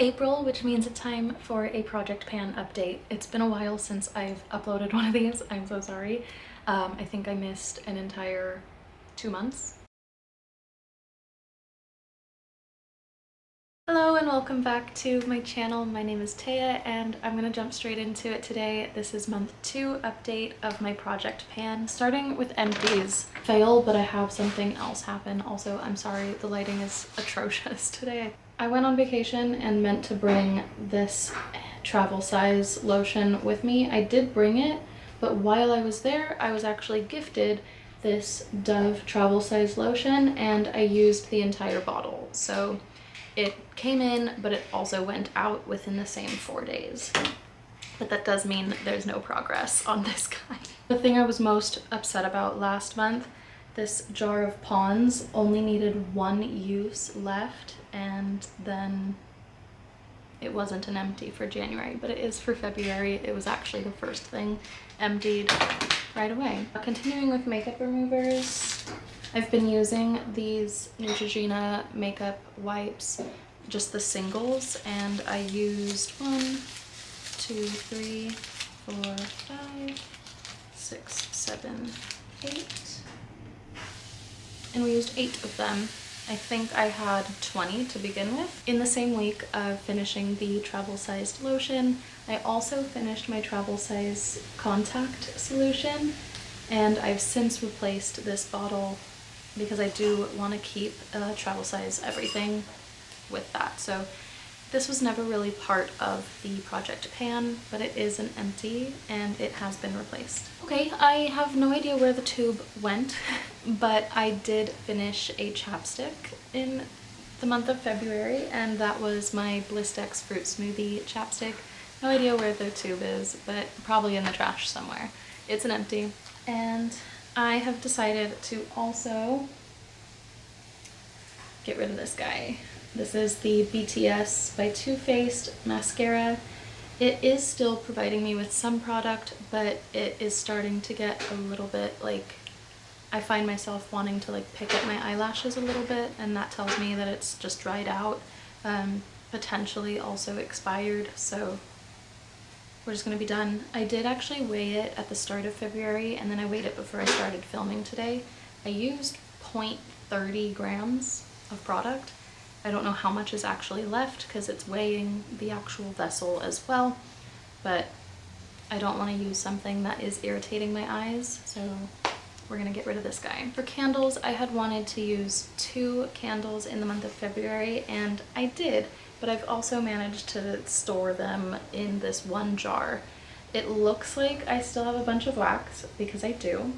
April, which means it's time for a project pan update. It's been a while since I've uploaded one of these. I'm so sorry. I think I missed an entire 2 months. Hello and welcome back to my channel. My name is Taya and I'm gonna jump straight into it today. This is month 2 update of my project pan, starting with empties. Fail, but I have something else happen. Also, I'm sorry, the lighting is atrocious today. I went on vacation and meant to bring this travel size lotion with me. I did bring it, but while I was there, I was actually gifted this Dove travel size lotion and I used the entire bottle. So it came in, but it also went out within the same 4 days. But that does mean there's no progress on this guy. The thing I was most upset about last month, this jar of Pond's only needed 1 use left, and then it wasn't an empty for January, but it is for February. It was actually the first thing emptied right away. Continuing with makeup removers, I've been using these Neutrogena makeup wipes, just the singles, and I used 1, 2, 3, 4, 5, 6, 7, 8, and we used 8 of them. I think I had 20 to begin with. In the same week of finishing the travel sized lotion, I also finished my travel size contact solution, and I've since replaced this bottle because I do want to keep travel size everything with that. So this was never really part of the project pan, but it is an empty and it has been replaced. Okay, I have no idea where the tube went, but I did finish a chapstick in the month of February, and that was my Blistex Fruit Smoothie chapstick. No idea where the tube is, but probably in the trash somewhere. It's an empty. And I have decided to also get rid of this guy. This is the BTS by Too Faced mascara. It is still providing me with some product, but it is starting to get a little bit like, I find myself wanting to like pick at my eyelashes a little bit, and that tells me that it's just dried out, potentially also expired, so we're just gonna be done. I did actually weigh it at the start of February, and then I weighed it before I started filming today. I used 0.30 grams of product. I don't know how much is actually left because it's weighing the actual vessel as well, but I don't want to use something that is irritating my eyes, so we're gonna get rid of this guy. For candles, I had wanted to use 2 candles in the month of February, and I did, but I've also managed to store them in this 1 jar. It looks like I still have a bunch of wax, because I do.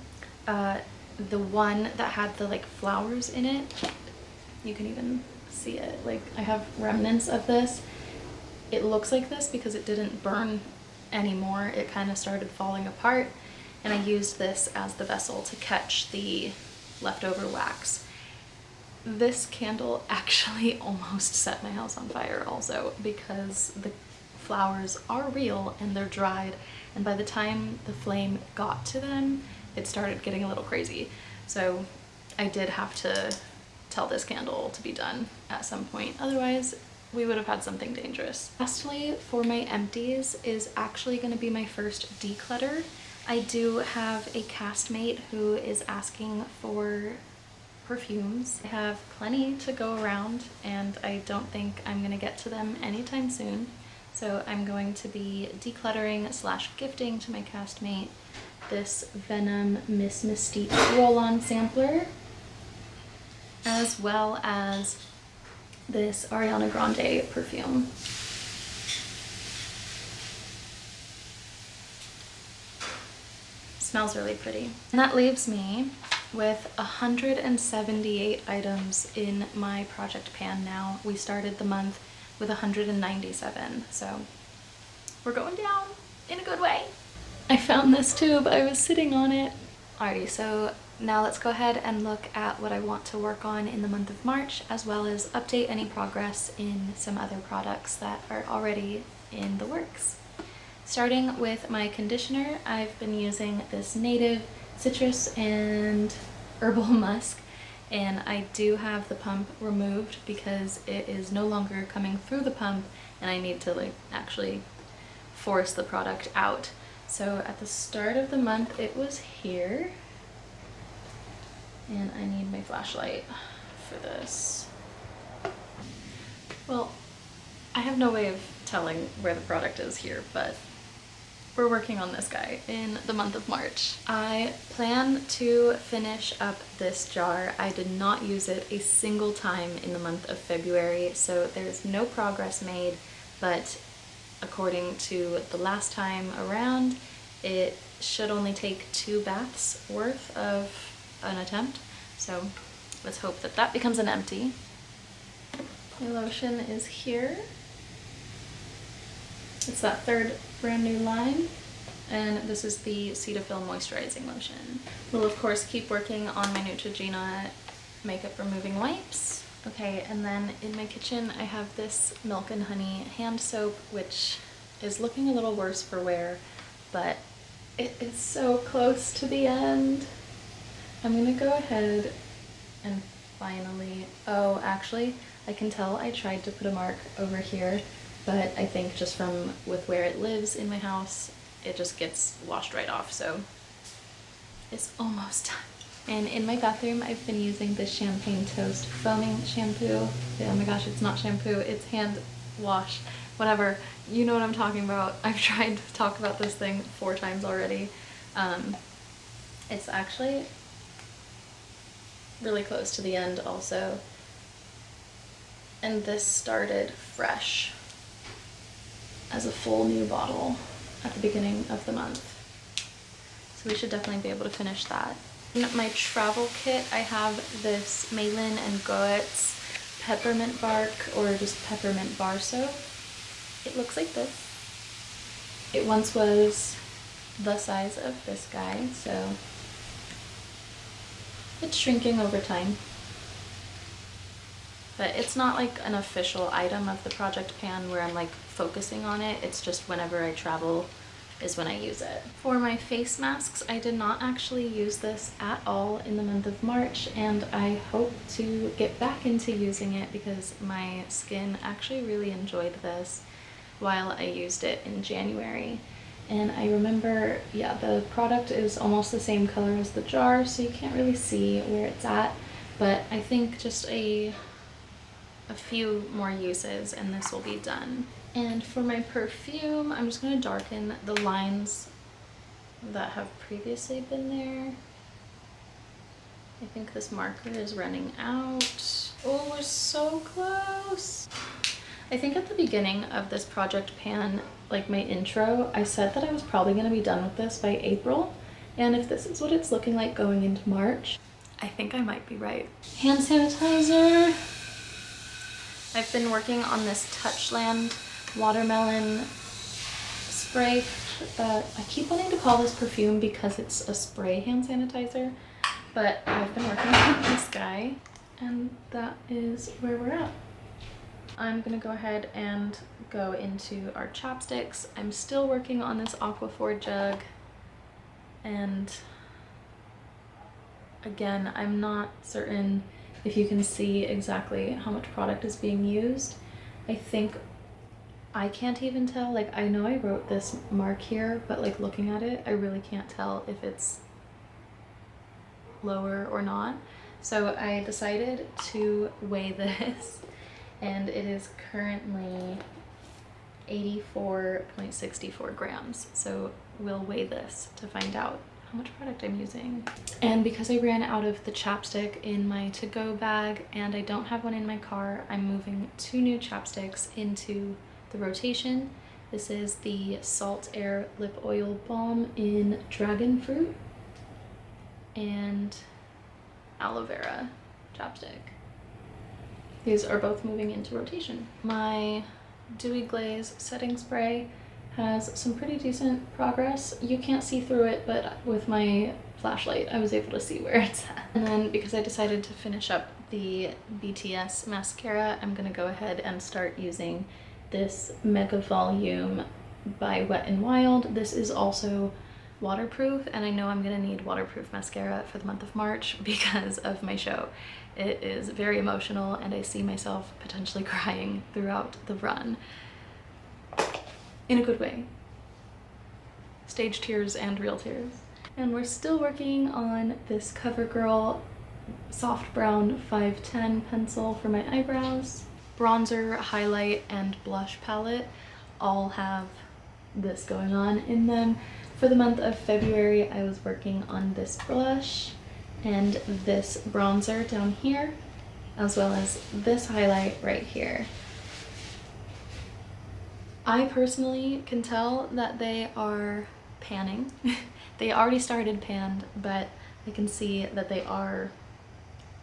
The one that had the like flowers in it, you can even see it, like I have remnants of this. It looks like this because it didn't burn anymore. It kind of started falling apart, and I used this as the vessel to catch the leftover wax. This candle actually almost set my house on fire also, because the flowers are real and they're dried, and by the time the flame got to them, it started getting a little crazy. So I did have to tell this candle to be done at some point, otherwise we would have had something dangerous. Lastly, for my empties is actually going to be my first declutter. I do have a castmate who is asking for perfumes. I have plenty to go around, and I don't think I'm going to get to them anytime soon, so I'm going to be decluttering / gifting to my castmate this Venom Miss Mystique roll-on sampler, as well as this Ariana Grande perfume. Smells really pretty. And that leaves me with 178 items in my project pan now. We started the month with 197, so we're going down in a good way. I found this tube, I was sitting on it. Alrighty, so now let's go ahead and look at what I want to work on in the month of March, as well as update any progress in some other products that are already in the works. Starting with my conditioner, I've been using this Native Citrus and Herbal Musk, and I do have the pump removed because it is no longer coming through the pump and I need to like actually force the product out. So at the start of the month it was here, and I need my flashlight for this. Well, I have no way of telling where the product is here, but we're working on this guy in the month of March. I plan to finish up this jar. I did not use it a single time in the month of February, so there's no progress made, but according to the last time around, it should only take 2 baths worth of an attempt. So let's hope that that becomes an empty. My lotion is here. It's that 3rd brand new line, and this is the Cetaphil Moisturizing Lotion. We'll of course keep working on my Neutrogena makeup removing wipes. Okay, and then in my kitchen I have this Milk and Honey hand soap, which is looking a little worse for wear, but it is so close to the end. I'm gonna go ahead and finally, oh actually I can tell I tried to put a mark over here, but I think just from with where it lives in my house, it just gets washed right off, so it's almost done. And in my bathroom, I've been using this Champagne Toast foaming shampoo. Oh my gosh, it's not shampoo, it's hand wash, whatever. You know what I'm talking about. I've tried to talk about this thing 4 times already. It's actually really close to the end also. And this started fresh as a full new bottle at the beginning of the month. So we should definitely be able to finish that. In my travel kit, I have this Malin and Goetz peppermint bark, or just peppermint bar soap. It looks like this. It once was the size of this guy, so it's shrinking over time. But it's not like an official item of the Project Pan where I'm like focusing on it. It's just whenever I travel is when I use it. For my face masks, I did not actually use this at all in the month of March, and I hope to get back into using it because my skin actually really enjoyed this while I used it in January. And I remember, yeah, the product is almost the same color as the jar, so you can't really see where it's at, but I think just a few more uses and this will be done. And for my perfume, I'm just going to darken the lines that have previously been there. I think this marker is running out. Oh, we're so close. I think at the beginning of this Project Pan, like my intro, I said that I was probably going to be done with this by April. And if this is what it's looking like going into March, I think I might be right. Hand sanitizer. I've been working on this Touchland watermelon spray. I keep wanting to call this perfume because it's a spray hand sanitizer, but I've been working on this guy, and that is where we're at. I'm gonna go ahead and go into our chopsticks. I'm still working on this Aquaphor jug, and again, I'm not certain if you can see exactly how much product is being used. I think I can't even tell. Like, I know I wrote this mark here, but like looking at it, I really can't tell if it's lower or not. So I decided to weigh this, and it is currently 84.64 grams. So we'll weigh this to find out how much product I'm using. And because I ran out of the chapstick in my to-go bag and I don't have one in my car, I'm moving 2 new chapsticks into the rotation. This is the Salt Air Lip Oil Balm in Dragon Fruit and Aloe Vera chapstick. These are both moving into rotation. My Dewy Glaze setting spray has some pretty decent progress. You can't see through it, but with my flashlight I was able to see where it's at. And then because I decided to finish up the BTS mascara, I'm gonna go ahead and start using this Mega Volume by Wet n Wild. This is also waterproof, and I know I'm gonna need waterproof mascara for the month of March because of my show. It is very emotional and I see myself potentially crying throughout the run. In a good way. Stage tears and real tears. And we're still working on this CoverGirl soft brown 510 pencil for my eyebrows. Bronzer, highlight, and blush palette all have this going on in them. For the month of February, I was working on this blush and this bronzer down here, as well as this highlight right here. I personally can tell that they are panning. They already started panned, but I can see that they are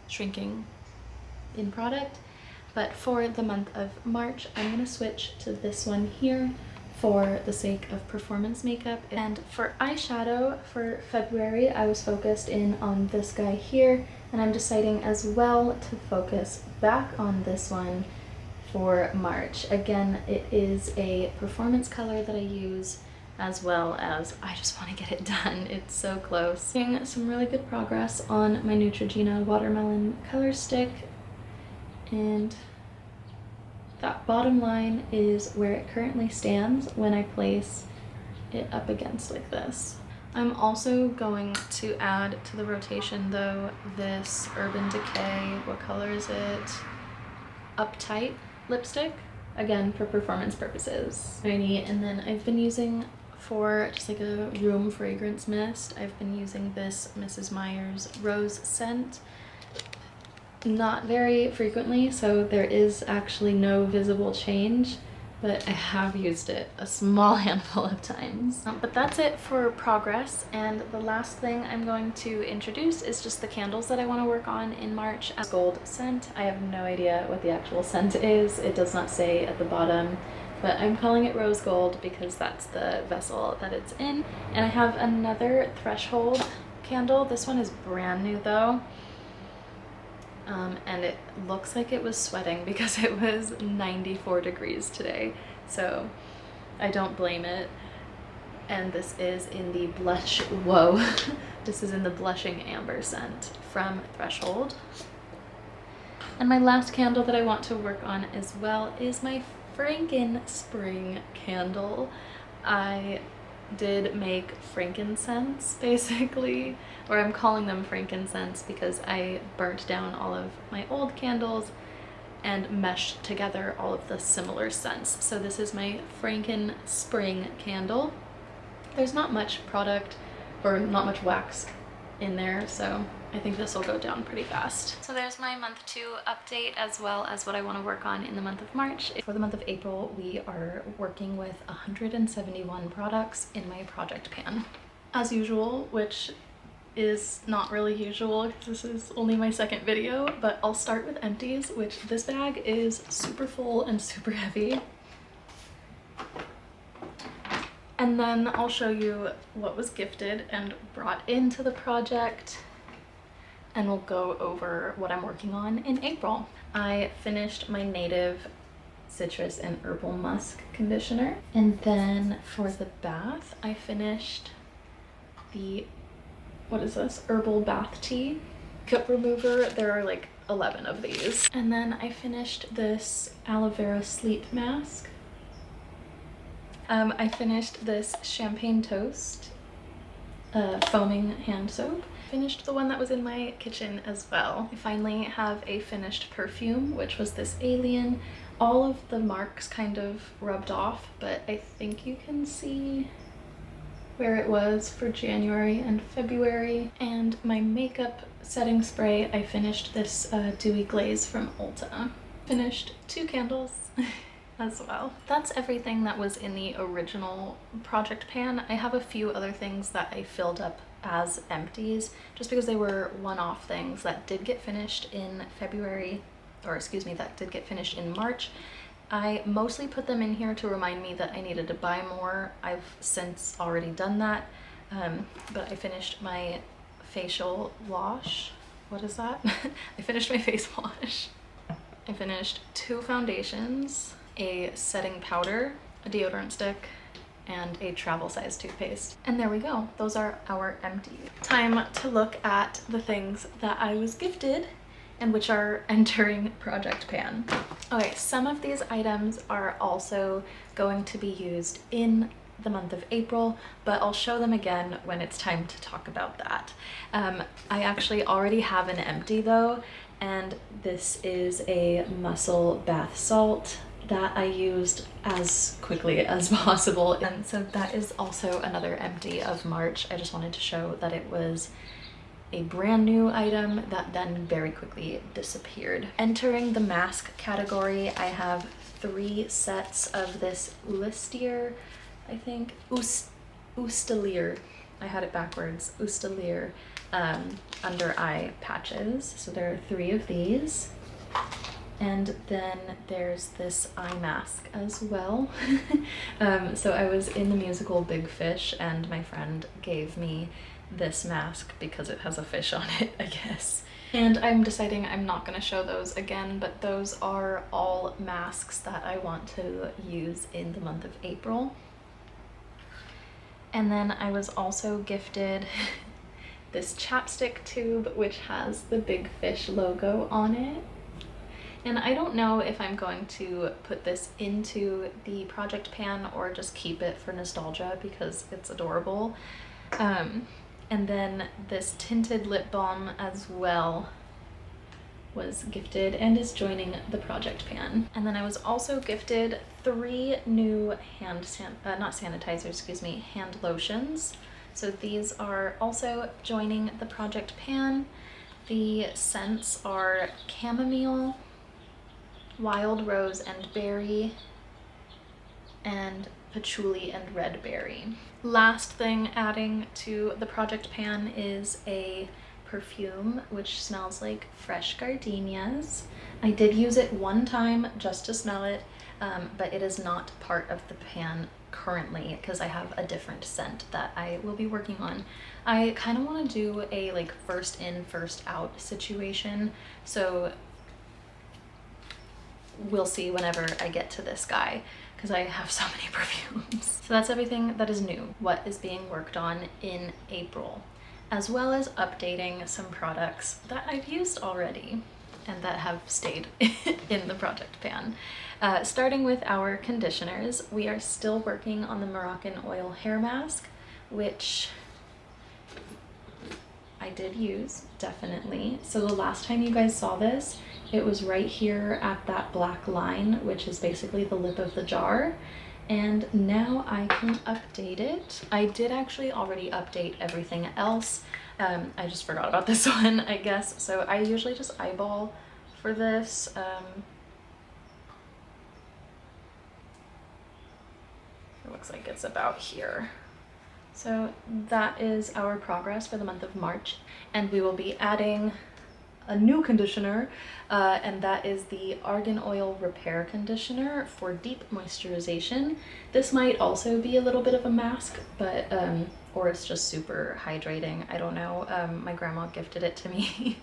shrinking in product. But for the month of March, I'm gonna switch to this one here for the sake of performance makeup. And for eyeshadow for February, I was focused in on this guy here, and I'm deciding as well to focus back on this one for March. Again, it is a performance color that I use, as well as I just want to get it done. It's so close. Making some really good progress on my Neutrogena watermelon color stick, and that bottom line is where it currently stands when I place it up against like this. I'm also going to add to the rotation though this Urban Decay, what color is it? Uptight lipstick, again for performance purposes. And then I've been using, for just like a room fragrance mist, I've been using this Mrs. Meyer's rose scent. Not very frequently, so there is actually no visible change, but I have used it a small handful of times. But that's it for progress, and the last thing I'm going to introduce is just the candles that I want to work on in March. Gold scent. I have no idea what the actual scent is. It does not say at the bottom, but I'm calling it rose gold because that's the vessel that it's in. And I have another Threshold candle. This one is brand new though. And it looks like it was sweating because it was 94 degrees today, so I don't blame it. And this is in the blush, whoa, this is in the Blushing Amber scent from Threshold. And my last candle that I want to work on as well is my Franken Spring candle. I did make frankincense basically, or I'm calling them frankincense because I burnt down all of my old candles and meshed together all of the similar scents. So this is my Franken Spring candle. There's not much product or not much wax in there, so I think this will go down pretty fast. So there's my month 2 update, as well as what I want to work on in the month of March. For the month of April, we are working with 171 products in my project pan. As usual, which is not really usual because this is only my second video, but I'll start with empties, which this bag is super full and super heavy. And then I'll show you what was gifted and brought into the project, and we'll go over what I'm working on in April. I finished my Native Citrus and Herbal Musk conditioner. And then for the bath, I finished the, what is this? Herbal bath tea. Cup remover, there are like 11 of these. And then I finished this aloe vera sleep mask. I finished this champagne toast foaming hand soap. Finished the one that was in my kitchen as well. I finally have a finished perfume, which was this Alien. All of the marks kind of rubbed off, but I think you can see where it was for January and February. And my makeup setting spray, I finished this Dewy Glaze from Ulta. Finished 2 candles as well. That's everything that was in the original project pan. I have a few other things that I filled up as empties just because they were one-off things that did get finished in February, or excuse me, that did get finished in March. I mostly put them in here to remind me that I needed to buy more. I've since already done that, but I finished my facial wash. What is that? I finished my face wash. I finished 2 foundations, a setting powder, a deodorant stick, and a travel size toothpaste. And there we go. Those are our empties. Time to look at the things that I was gifted and which are entering Project Pan. Okay, some of these items are also going to be used in the month of April, but I'll show them again when it's time to talk about that. I actually already have an empty though, and this is a mussel bath salt that I used as quickly as possible. And so that is also another empty of March. I just wanted to show that it was a brand new item that then very quickly disappeared. Entering the mask category, I have 3 sets of this Oulistier, I think, Oustelier. I had it backwards, Oustelier under eye patches. So there are 3 of these. And then there's this eye mask as well. So I was in the musical Big Fish and my friend gave me this mask because it has a fish on it, I guess. And I'm deciding I'm not going to show those again, but those are all masks that I want to use in the month of April. And then I was also gifted this chapstick tube, which has the Big Fish logo on it. And I don't know if I'm going to put this into the Project Pan or just keep it for nostalgia because it's adorable. And then this tinted lip balm as well was gifted and is joining the Project Pan. And then I was also gifted 3 new hand lotions. So these are also joining the Project Pan. The scents are chamomile, wild rose and berry, and patchouli and red berry. Last thing adding to the Project Pan is a perfume which smells like fresh gardenias. I did use it one time just to smell it, but it is not part of the pan currently because I have a different scent that I will be working on. I kind of want to do a like first in first out situation, so we'll see whenever I get to this guy because I have so many perfumes. So that's everything that is new, what is being worked on in April, as well as updating some products that I've used already and that have stayed in the Project Pan. Starting with our conditioners, we are still working on the Moroccan oil hair mask, which I did use, definitely. So the last time you guys saw this, it was right here at that black line, which is basically the lip of the jar. And now I can update it. I did actually already update everything else. I just forgot about this one, I guess. So I usually just eyeball for this. It looks like it's about here. So that is our progress for the month of March. And we will be adding a new conditioner, and that is the Argan Oil Repair Conditioner for deep moisturization. This might also be a little bit of a mask, but or it's just super hydrating. I don't know. My grandma gifted it to me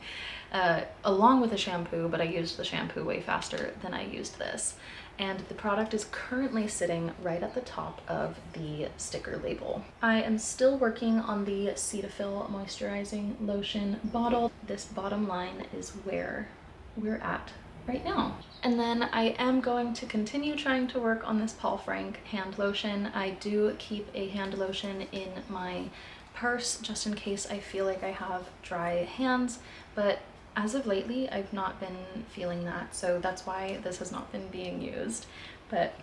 along with a shampoo, but I used the shampoo way faster than I used this. And the product is currently sitting right at the top of the sticker label. I am still working on the Cetaphil moisturizing lotion bottle. This bottom line is where we're at right now. And then I am going to continue trying to work on this Paul Frank hand lotion. I do keep a hand lotion in my purse just in case I feel like I have dry hands, but as of lately, I've not been feeling that, so that's why this has not been being used. But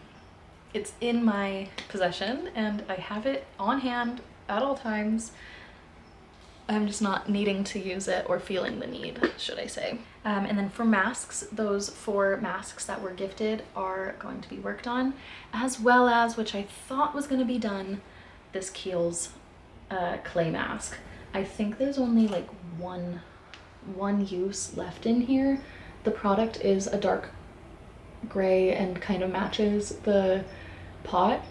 it's in my possession and I have it on hand at all times. I'm just not needing to use it or feeling the need, should I say. And then for masks, those 4 masks that were gifted are going to be worked on, as well as, which I thought was going to be done, this Kiehl's clay mask. I think there's only like one use left in here. The product is a dark gray and kind of matches the pot,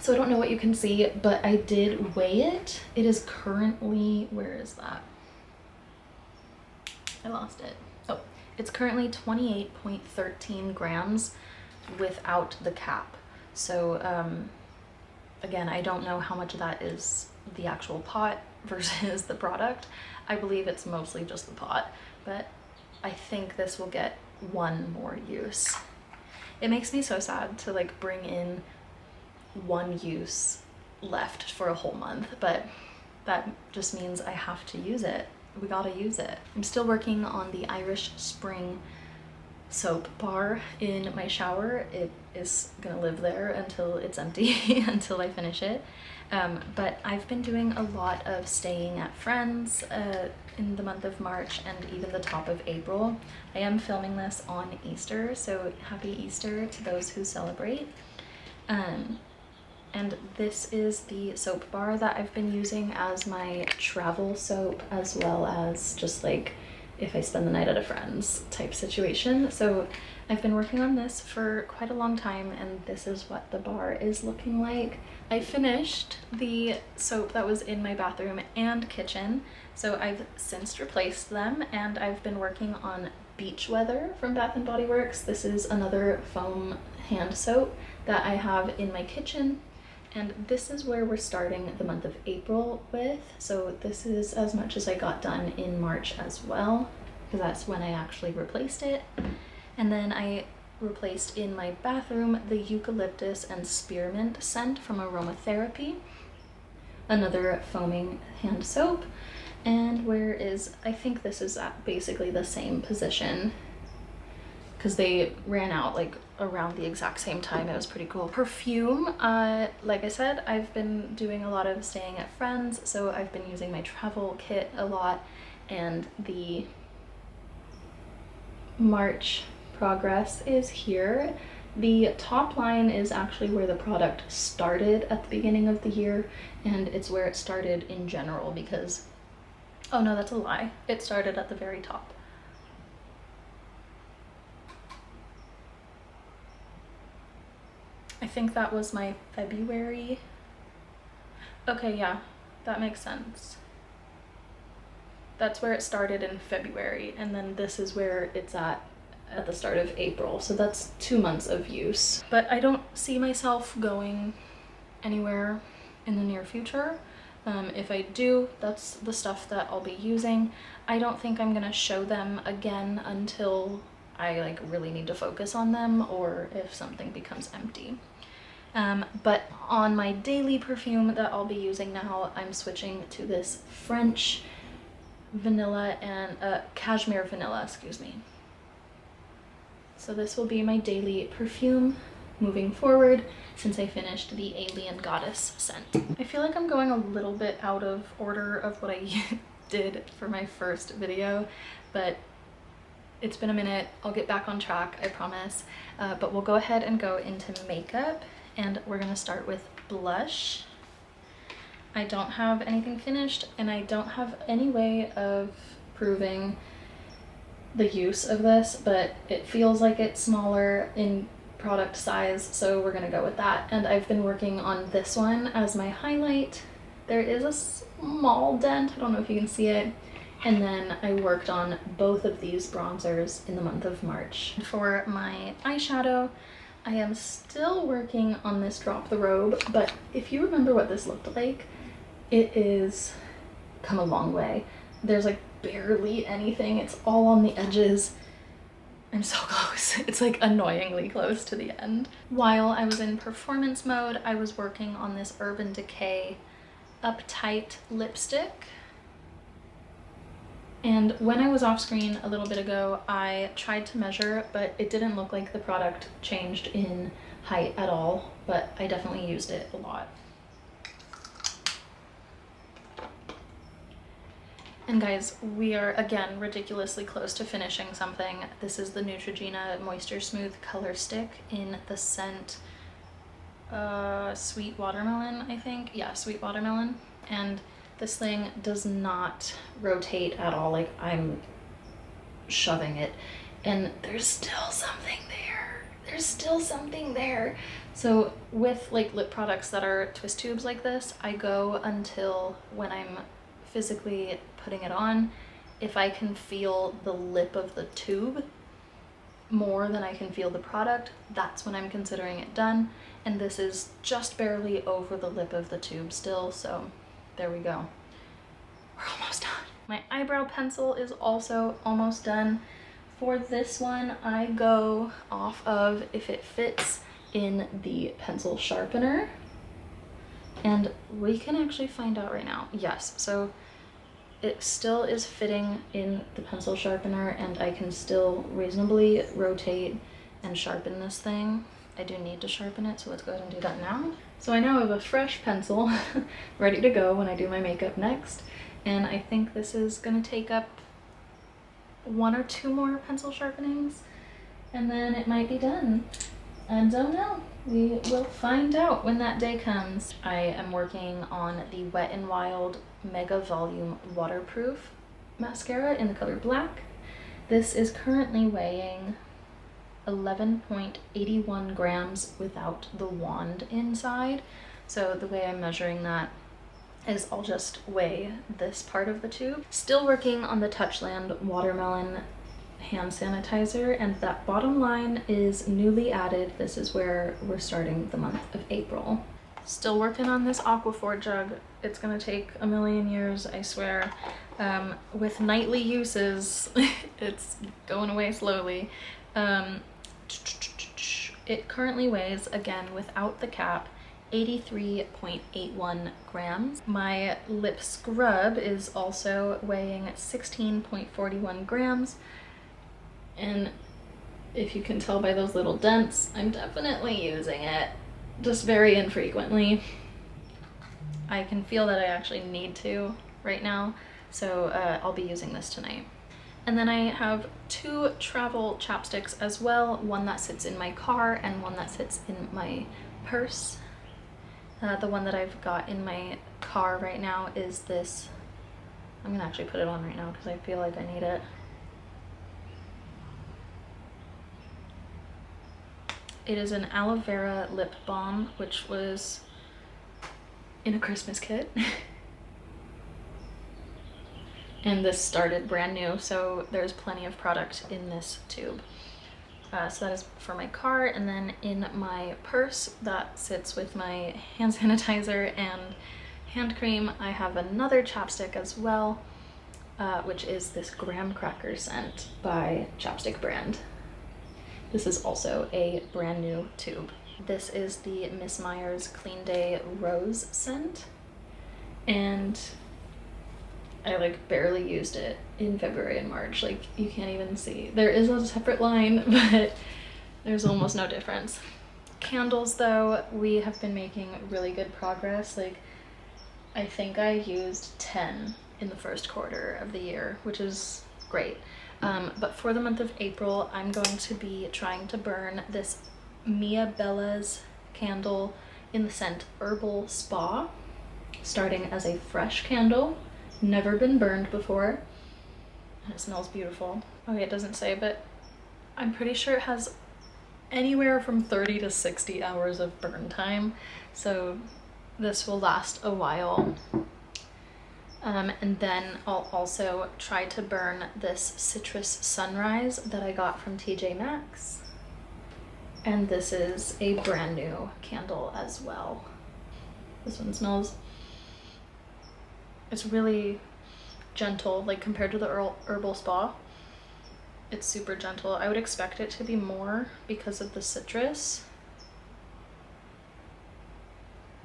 so I don't know what you can see, but I did weigh it. It is currently, where is that? I lost it. Oh, it's currently 28.13 grams without the cap. So again, I don't know how much of that is the actual pot versus the product. I believe it's mostly just the pot, but I think this will get one more use. It makes me so sad to like bring in one use left for a whole month, but that just means I have to use it. We gotta use it. I'm still working on the Irish Spring soap bar in my shower. It is gonna live there until it's empty, until I finish it. But I've been doing a lot of staying at friends in the month of March and even the top of April. I am filming this on Easter, so happy Easter to those who celebrate. And this is the soap bar that I've been using as my travel soap, as well as just like if I spend the night at a friend's type situation. So I've been working on this for quite a long time, and this is what the bar is looking like. I finished the soap that was in my bathroom and kitchen, so I've since replaced them, and I've been working on Beach Weather from Bath & Body Works. This is another foam hand soap that I have in my kitchen, and this is where we're starting the month of April with. So this is as much as I got done in March as well, because that's when I actually replaced it. And then I replaced in my bathroom the eucalyptus and spearmint scent from Aromatherapy, another foaming hand soap. And where is, I think this is at basically the same position, because they ran out like around the exact same time. It was pretty cool. Perfume, like I said, I've been doing a lot of staying at friends, so I've been using my travel kit a lot, and the March progress is here. The top line is actually where the product started at the beginning of the year, and it's where it started in general because, oh no, that's a lie. It started at the very top. I think that was my February. Okay, yeah, that makes sense. That's where it started in February, and then this is where it's at the start of April. So that's 2 months of use. But I don't see myself going anywhere in the near future. If I do, that's the stuff that I'll be using. I don't think I'm gonna show them again until I like really need to focus on them, or if something becomes empty. But on my daily perfume that I'll be using now, I'm switching to this French vanilla and cashmere vanilla, excuse me. So this will be my daily perfume moving forward since I finished the Alien Goddess scent. I feel like I'm going a little bit out of order of what I did for my first video, but it's been a minute. I'll get back on track, I promise. But we'll go ahead and go into makeup, and we're gonna start with blush. I don't have anything finished, and I don't have any way of proving the use of this, but it feels like it's smaller in product size, so we're gonna go with that. And I've been working on this one as my highlight. There is a small dent, I don't know if you can see it. And then I worked on both of these bronzers in the month of March. For my eyeshadow, I am still working on this Drop the Robe, but if you remember what this looked like, it is come a long way. There's like barely anything, it's all on the edges. I'm so close. It's like annoyingly close to the end. While I was in performance mode, I was working on this Urban Decay Uptight lipstick. And when I was off screen a little bit ago, I tried to measure, but it didn't look like the product changed in height at all, but I definitely used it a lot. And guys, we are again ridiculously close to finishing something. This is the Neutrogena Moisture Smooth Color Stick in the scent Sweet Watermelon, I think. Yeah, Sweet Watermelon. And this thing does not rotate at all. Like, I'm shoving it, and there's still something there. There's still something there. So with like lip products that are twist tubes like this, I go until when I'm physically putting it on, if I can feel the lip of the tube more than I can feel the product, that's when I'm considering it done. and this is just barely over the lip of the tube still, so there we go. We're almost done. My eyebrow pencil is also almost done. For this one, I go off of if it fits in the pencil sharpener, and we can actually find out right now. Yes, so it still is fitting in the pencil sharpener, and I can still reasonably rotate and sharpen this thing. I do need to sharpen it, so let's go ahead and do that now. So I now have a fresh pencil ready to go when I do my makeup next, and I think this is gonna take up 1 or 2 more pencil sharpenings, and then it might be done. I don't know. We will find out when that day comes. I am working on the Wet n Wild Mega Volume Waterproof mascara in the color black. This is currently weighing 11.81 grams without the wand inside. So the way I'm measuring that is I'll just weigh this part of the tube. Still working on the Touchland Watermelon hand sanitizer, and that bottom line is newly added. This is where we're starting the month of April. Still working on this Aquaphor jug. It's gonna take a million years, I swear. With nightly uses, it's going away slowly. It currently weighs, again without the cap, 83.81 grams. My lip scrub is also weighing 16.41 grams. And if you can tell by those little dents, I'm definitely using it, just very infrequently. I can feel that I actually need to right now, so I'll be using this tonight. And then I have 2 travel chapsticks as well, one that sits in my car and one that sits in my purse. The one that I've got in my car right now is this. I'm gonna actually put it on right now because I feel like I need it. It is an aloe vera lip balm, which was in a Christmas kit. And this started brand new, so there's plenty of product in this tube. So that is for my car, and then in my purse that sits with my hand sanitizer and hand cream, I have another chapstick as well, which is this graham cracker scent by Chapstick brand. This is also a brand new tube. This is the Miss Meyer's Clean Day Rose scent, and I like barely used it in February and March. Like, you can't even see. There is a separate line, but there's almost no difference. Candles though, we have been making really good progress. Like, I think I used 10 in the first quarter of the year, which is great. But for the month of April, I'm going to be trying to burn this Mia Bella's candle in the scent Herbal Spa, starting as a fresh candle. Never been burned before, and it smells beautiful. Okay, it doesn't say, but I'm pretty sure it has anywhere from 30 to 60 hours of burn time, so this will last a while. And then I'll also try to burn this Citrus Sunrise that I got from TJ Maxx, and this is a brand new candle as well. This one smells, it's really gentle, like compared to the Herbal Spa. It's super gentle. I would expect it to be more because of the citrus,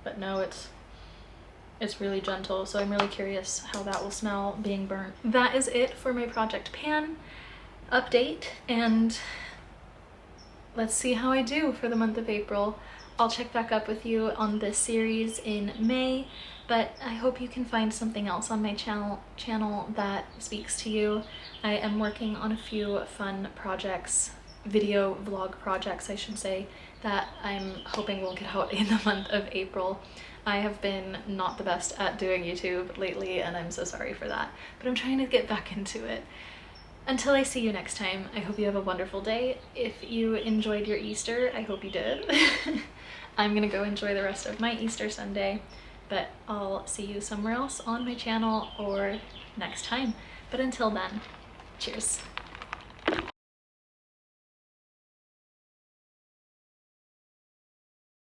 but no, it's really gentle, so I'm really curious how that will smell being burnt. That is it for my Project Pan update, and let's see how I do for the month of April. I'll check back up with you on this series in May, but I hope you can find something else on my channel that speaks to you. I am working on a few fun projects, video vlog projects I should say, that I'm hoping will get out in the month of April. I have been not the best at doing YouTube lately, and I'm so sorry for that, but I'm trying to get back into it. Until I see you next time, I hope you have a wonderful day. If you enjoyed your Easter, I hope you did. I'm gonna go enjoy the rest of my Easter Sunday, but I'll see you somewhere else on my channel or next time. But until then, cheers.